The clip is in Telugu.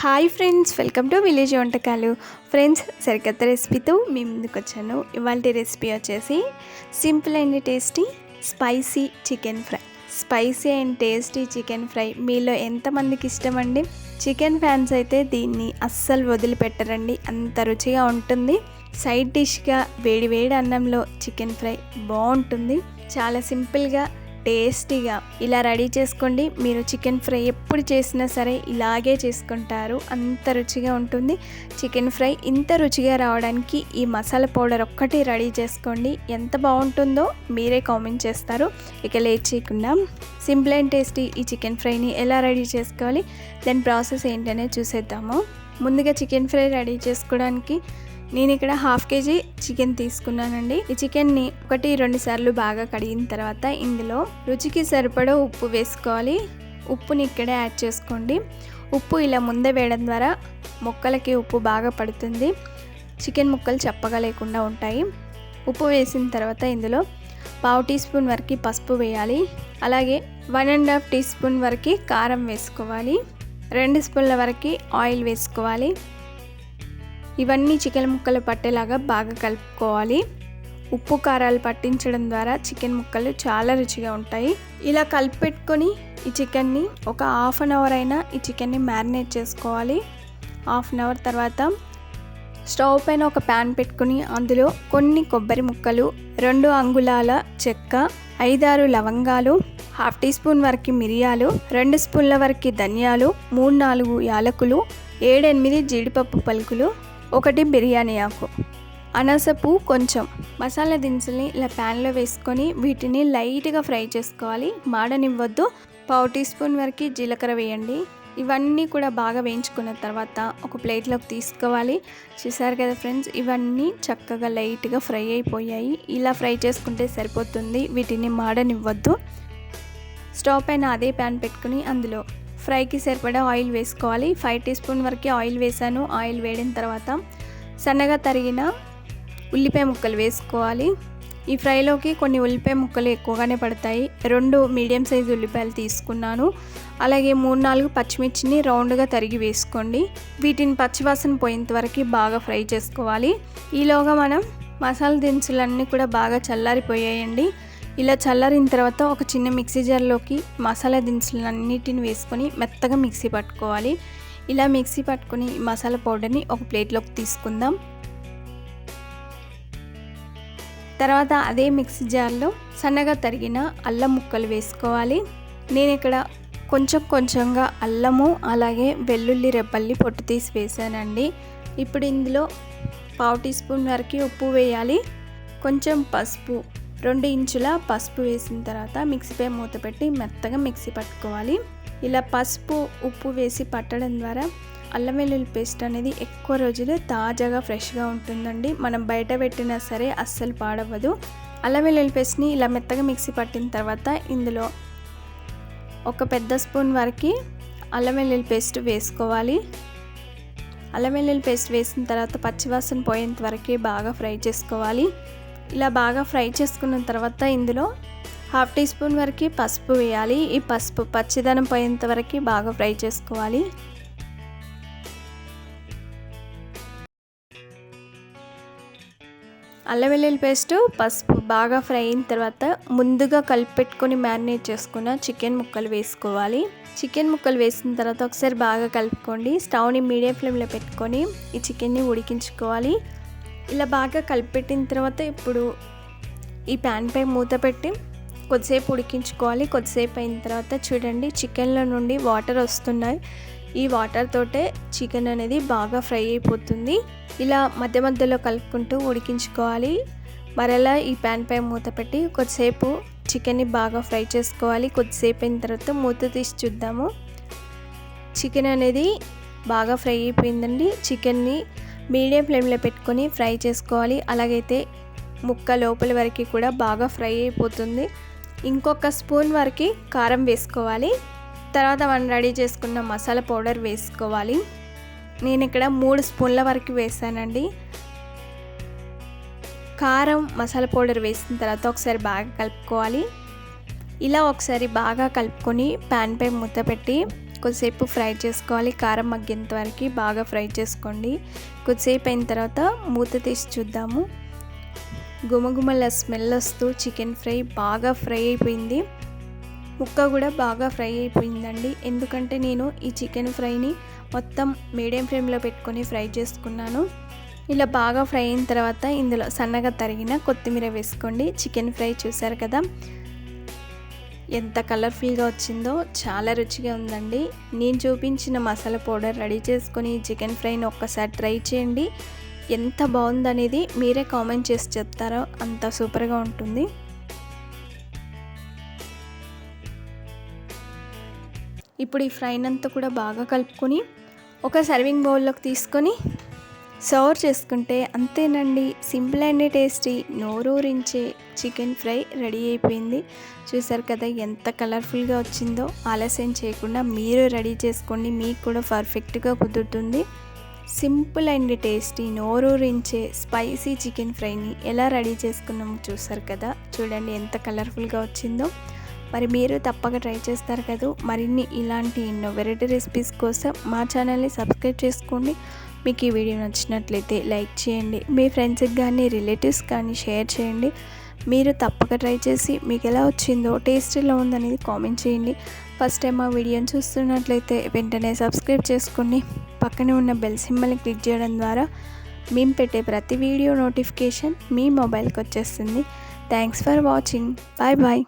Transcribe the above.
Hi friends, welcome to village వంటకాలు. ఫ్రెండ్స్, సరికొత్త రెసిపీతో మీ ముందుకు వచ్చాను. ఇవాళ రెసిపీ వచ్చేసి simple and tasty spicy chicken fry. Spicy and tasty chicken fry మీలో ఎంతమందికి ఇష్టమండి? చికెన్ ఫ్యాన్స్ అయితే దీన్ని అస్సలు వదిలిపెట్టరండి, అంత రుచిగా ఉంటుంది. సైడ్ డిష్గా వేడి వేడి అన్నంలో చికెన్ ఫ్రై బాగుంటుంది. చాలా సింపుల్గా టేస్టీగా ఇలా రెడీ చేసుకోండి. మీరు చికెన్ ఫ్రై ఎప్పుడు చేసినా సరే ఇలాగే చేసుకుంటారు, అంత రుచిగా ఉంటుంది. చికెన్ ఫ్రై ఇంత రుచిగా రావడానికి ఈ మసాలా పౌడర్ ఒక్కటి రెడీ చేసుకోండి, ఎంత బాగుంటుందో మీరే కామెంట్ చేస్తారు. ఇక లేట్ చేయకుండా సింపుల్ అండ్ టేస్టీ ఈ చికెన్ ఫ్రైని ఎలా రెడీ చేసుకోవాలి, దాని ప్రాసెస్ ఏంటనే చూసేద్దాము. ముందుగా చికెన్ ఫ్రై రెడీ చేసుకోవడానికి నేను ఇక్కడ 1/2 kg చికెన్ తీసుకున్నానండి. ఈ చికెన్ని 1-2 సార్లు బాగా కడిగిన తర్వాత ఇందులో రుచికి సరిపడా ఉప్పు వేసుకోవాలి. ఉప్పుని ఇక్కడే యాడ్ చేసుకోండి. ఉప్పు ఇలా ముందే వేయడం ద్వారా ముక్కలకి ఉప్పు బాగా పడుతుంది, చికెన్ ముక్కలు చప్పగా లేకుండా ఉంటాయి. ఉప్పు వేసిన తర్వాత ఇందులో 1/2 టీ స్పూన్ వరకు పసుపు వేయాలి. అలాగే 1.5 టీ స్పూన్ వరకు కారం వేసుకోవాలి. 2 స్పూన్ల వరకు ఆయిల్ వేసుకోవాలి. ఇవన్నీ చికెన్ ముక్కలు పట్టేలాగా బాగా కలుపుకోవాలి. ఉప్పు కారాలు పట్టించడం ద్వారా చికెన్ ముక్కలు చాలా రుచిగా ఉంటాయి. ఇలా కలిపి పెట్టుకొని ఈ చికెన్ని ఒక 1/2 అవర్ అయినా ఈ చికెన్ని మ్యారినేట్ చేసుకోవాలి. 1/2 అవర్ తర్వాత స్టవ్ పైన ఒక ప్యాన్ పెట్టుకుని అందులో కొన్ని కొబ్బరి ముక్కలు, 2 అంగుళాల చెక్క, 5-6 లవంగాలు, 1/2 టీ స్పూన్ వరకు మిరియాలు, 2 స్పూన్ల వరకు ధనియాలు, 3-4 యాలకులు, 7-8 జీడిపప్పు పలుకులు, 1 బిర్యానీ ఆకు, అనాసపు కొంచెం మసాలా దినుసుల్ని ఇలా ప్యాన్లో వేసుకొని వీటిని లైట్గా ఫ్రై చేసుకోవాలి, మాడనివ్వద్దు. 1/2 టీ స్పూన్ వరకు జీలకర్ర వేయండి. ఇవన్నీ కూడా బాగా వేయించుకున్న తర్వాత ఒక ప్లేట్లోకి తీసుకోవాలి. చూసారు కదా ఫ్రెండ్స్, ఇవన్నీ చక్కగా లైట్గా ఫ్రై అయిపోయాయి. ఇలా ఫ్రై చేసుకుంటే సరిపోతుంది, వీటిని మాడనివ్వద్దు. స్టవ్ పైన అదే ప్యాన్ పెట్టుకుని అందులో ఫ్రైకి సరిపడా ఆయిల్ వేసుకోవాలి. 5 టీ స్పూన్ వరకు ఆయిల్ వేసాను. ఆయిల్ వేడిన తర్వాత సన్నగా తరిగిన ఉల్లిపాయ ముక్కలు వేసుకోవాలి. ఈ ఫ్రైలోకి కొన్ని ఉల్లిపాయ ముక్కలు ఎక్కువగానే పడతాయి. 2 మీడియం సైజు ఉల్లిపాయలు తీసుకున్నాను. అలాగే 3-4 పచ్చిమిర్చిని రౌండ్గా తరిగి వేసుకోండి. వీటిని పచ్చివాసన పోయేంత వరకు బాగా ఫ్రై చేసుకోవాలి. ఈలోగా మనం మసాలా దినుసులన్నీ కూడా బాగా చల్లారిపోయాయండి. ఇలా చల్లారిన తర్వాత ఒక చిన్న మిక్సీ జార్లోకి మసాలా దినుసులన్నిటిని వేసుకొని మెత్తగా మిక్సీ పట్టుకోవాలి. ఇలా మిక్సీ పట్టుకొని మసాలా పౌడర్ని ఒక ప్లేట్లోకి తీసుకుందాం. తర్వాత అదే మిక్సీ జార్లో సన్నగా తరిగిన అల్లం ముక్కలు వేసుకోవాలి. నేను ఇక్కడ కొంచెంగా అల్లము అలాగే వెల్లుల్లి రెబ్బల్ని పొట్టు తీసి వేసానండి. ఇప్పుడు ఇందులో 1/2 టీ స్పూన్ వరకు ఉప్పు వేయాలి. కొంచెం పసుపు, 2 ఇంచుల పసుపు వేసిన తర్వాత మిక్సీపై మూత పెట్టి మెత్తగా మిక్సీ పట్టుకోవాలి. ఇలా పసుపు ఉప్పు వేసి పట్టడం ద్వారా అల్లం వెల్లుల్లి పేస్ట్ అనేది ఎక్కువ రోజులు తాజాగా ఫ్రెష్గా ఉంటుందండి. మనం బయట పెట్టినా సరే అస్సలు పాడవదు. అల్లం వెల్లుల్లి పేస్ట్ని ఇలా మెత్తగా మిక్సీ పట్టిన తర్వాత ఇందులో ఒక పెద్ద స్పూన్ వరకు అల్లం వెల్లుల్లి పేస్ట్ వేసుకోవాలి. అల్లం వెల్లుల్లి పేస్ట్ వేసిన తర్వాత పచ్చివాసన పోయేంత వరకు బాగా ఫ్రై చేసుకోవాలి. ఇలా బాగా ఫ్రై చేసుకున్న తర్వాత ఇందులో 1/2 టీ స్పూన్ వరకు పసుపు వేయాలి. ఈ పసుపు పచ్చిదనం పోయేంత వరకు బాగా ఫ్రై చేసుకోవాలి. అల్లం వెల్లుల్లి పేస్ట్ పసుపు బాగా ఫ్రై అయిన తర్వాత ముందుగా కలిపి పెట్టుకొని మ్యారినేట్ చేసుకున్న చికెన్ ముక్కలు వేసుకోవాలి. చికెన్ ముక్కలు వేసిన తర్వాత ఒకసారి బాగా కలుపుకోండి. స్టవ్ని మీడియం ఫ్లేమ్లో పెట్టుకొని ఈ చికెన్ని ఉడికించుకోవాలి. ఇలా బాగా కలిపెట్టిన తర్వాత ఇప్పుడు ఈ ప్యాన్ పై మూత పెట్టి కొద్దిసేపు ఉడికించుకోవాలి. కొద్దిసేపు అయిన తర్వాత చూడండి, చికెన్లో నుండి వాటర్ వస్తున్నాయి. ఈ వాటర్ తోటే చికెన్ అనేది బాగా ఫ్రై అయిపోతుంది. ఇలా మధ్య మధ్యలో కలుపుకుంటూ ఉడికించుకోవాలి. మరలా ఈ ప్యాన్ పై మూత పెట్టి కొద్దిసేపు చికెన్ని బాగా ఫ్రై చేసుకోవాలి. కొద్దిసేపు అయిన తర్వాత మూత తీసి చూద్దాము. చికెన్ అనేది బాగా ఫ్రై అయిపోయిందండి. చికెన్ని మీడియం ఫ్లేమ్లో పెట్టుకొని ఫ్రై చేసుకోవాలి. అలాగైతే ముక్క లోపల వరకు కూడా బాగా ఫ్రై అయిపోతుంది. ఇంకొక స్పూన్ వరకు కారం వేసుకోవాలి. తర్వాత మనం రెడీ చేసుకున్న మసాలా పౌడర్ వేసుకోవాలి. నేను ఇక్కడ 3 స్పూన్ల వరకు వేసానండి. కారం మసాలా పౌడర్ వేసిన తర్వాత ఒకసారి బాగా కలుపుకోవాలి. ఇలా ఒకసారి బాగా కలుపుకొని ప్యాన్ పై మూత పెట్టి కొద్దిసేపు ఫ్రై చేసుకోవాలి. కారం మగ్గేంత వరకు బాగా ఫ్రై చేసుకోండి. కొద్దిసేపు అయిన తర్వాత మూత తీసి చూద్దాము. గుమగుమల స్మెల్ వస్తూ చికెన్ ఫ్రై బాగా ఫ్రై అయిపోయింది. ముక్క కూడా బాగా ఫ్రై అయిపోయిందండి. ఎందుకంటే నేను ఈ చికెన్ ఫ్రైని మొత్తం మీడియం ఫ్లేమ్లో పెట్టుకొని ఫ్రై చేసుకున్నాను. ఇలా బాగా ఫ్రై అయిన తర్వాత ఇందులో సన్నగా తరిగిన కొత్తిమీర వేసుకోండి. చికెన్ ఫ్రై చూసారు కదా ఎంత కలర్ఫుల్గా వచ్చిందో, చాలా రుచిగా ఉందండి. నేను చూపించిన మసాలా పౌడర్ రెడీ చేసుకొని చికెన్ ఫ్రైని ఒక్కసారి ట్రై చేయండి. ఎంత బాగుందనేది మీరే కామెంట్ చేసి చెప్తారో, అంత సూపర్గా ఉంటుంది. ఇప్పుడు ఈ ఫ్రైని అంతా కూడా బాగా కలుపుకొని ఒక సర్వింగ్ బౌల్లోకి తీసుకొని సర్వ్ చేసుకుంటే అంతేనండి. సింపుల్ అండ్ టేస్టీ, నోరూరించే చికెన్ ఫ్రై రెడీ అయిపోయింది. చూసారు కదా ఎంత కలర్ఫుల్గా వచ్చిందో. ఆలస్యం చేయకుండా మీరు రెడీ చేసుకోండి, మీకు కూడా పర్ఫెక్ట్గా కుదురుతుంది. సింపుల్ అండ్ టేస్టీ, నోరూరించే స్పైసీ చికెన్ ఫ్రైని ఎలా రెడీ చేసుకున్నామో చూసారు కదా. చూడండి ఎంత కలర్ఫుల్గా వచ్చిందో. మరి మీరు తప్పక ట్రై చేస్తారు కదా. మరిన్ని ఇలాంటి ఎన్నో వెరైటీ రెసిపీస్ కోసం మా ఛానల్ని సబ్స్క్రైబ్ చేసుకోండి. మీకు ఈ వీడియో నచ్చినట్లయితే లైక్ చేయండి. మీ ఫ్రెండ్స్కి కానీ రిలేటివ్స్ కానీ షేర్ చేయండి. మీరు తప్పక ట్రై చేసి మీకు ఎలా వచ్చిందో, టేస్ట్ ఎలా ఉందనేది కామెంట్ చేయండి. ఫస్ట్ టైం మా వీడియోని చూస్తున్నట్లయితే వెంటనే సబ్స్క్రైబ్ చేసుకోండి. పక్కనే ఉన్న బెల్ సింబల్ని క్లిక్ చేయడం ద్వారా మేము పెట్టే ప్రతి వీడియో నోటిఫికేషన్ మీ మొబైల్కి వచ్చేస్తుంది. Thanks for watching. Bye bye.